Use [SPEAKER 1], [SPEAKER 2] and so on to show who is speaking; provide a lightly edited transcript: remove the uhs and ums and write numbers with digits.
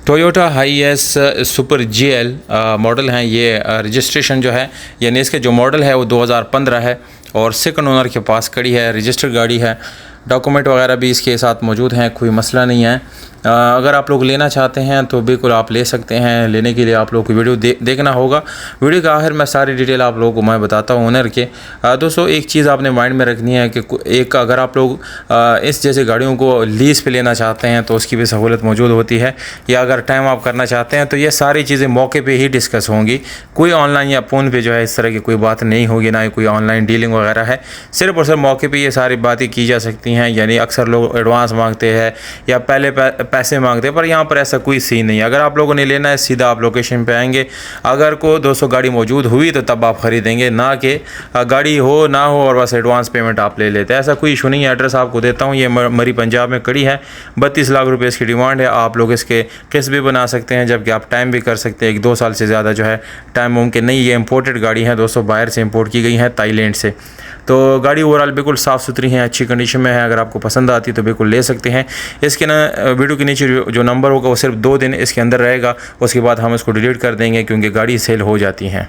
[SPEAKER 1] Toyota HiAce super GL model हैं ये। Registration जो है यानी इसके जो मॉडल है वो 2015 है और सेकंड ओनर के पास खड़ी है, रजिस्टर्ड गाड़ी है। डॉक्यूमेंट वगैरह भी इसके साथ मौजूद हैं, कोई मसला नहीं है। अगर आप लोग लेना चाहते हैं तो बिल्कुल आप ले सकते हैं। लेने के लिए आप लोग को वीडियो देखना होगा। वीडियो के आखिर में सारी डिटेल आप लोगों को मैं बताता हूँ ओनर के। दोस्तों एक चीज़ आपने माइंड में रखनी है कि एक अगर आप लोग इस जैसे गाड़ियों को लीज़ पे लेना चाहते हैं तो उसकी भी सहूलत मौजूद होती है, या अगर टाइम आप करना चाहते हैं तो ये सारी चीज़ें मौके पे ही डिस्कस होंगी। कोई ऑनलाइन या फ़ोन पे जो है इस तरह की कोई बात नहीं होगी, ना ही कोई ऑनलाइन डीलिंग वगैरह है। सिर्फ और सिर्फ मौके पे ये सारी बातें की जा सकती हैं। यानी अक्सर लोग एडवांस मांगते हैं या पहले पैसे मांगते हैं, पर यहाँ पर ऐसा कोई सीन नहीं है। अगर आप लोगों ने लेना है सीधा आप लोकेशन पे आएंगे, अगर को 200 गाड़ी मौजूद हुई तो तब आप ख़रीदेंगे, ना कि गाड़ी हो ना हो और बस एडवांस पेमेंट आप ले लेते हैं। ऐसा कोई इशू नहीं है। एड्रेस आपको देता हूँ, ये मरी पंजाब में खड़ी है। 32 लाख रुपये इसकी डिमांड है। आप लोग इसके किस्त भी बना सकते हैं, जबकि आप टाइम भी कर सकते हैं। 1-2 साल से ज़्यादा जो है टाइम मुमकिन नहीं। ये इंपोर्टेड गाड़ी है दोस्तों, बाहर से इंपोर्ट की गई है, थाईलैंड से। तो गाड़ी ओवरऑल बिल्कुल साफ़ सुथरी है, अच्छी कंडीशन में है। अगर आपको पसंद आती है तो बिल्कुल ले सकते हैं। इसके ना वीडियो के नीचे जो नंबर होगा वो सिर्फ 2 दिन इसके अंदर रहेगा, उसके बाद हम इसको डिलीट कर देंगे क्योंकि गाड़ी सेल हो जाती है।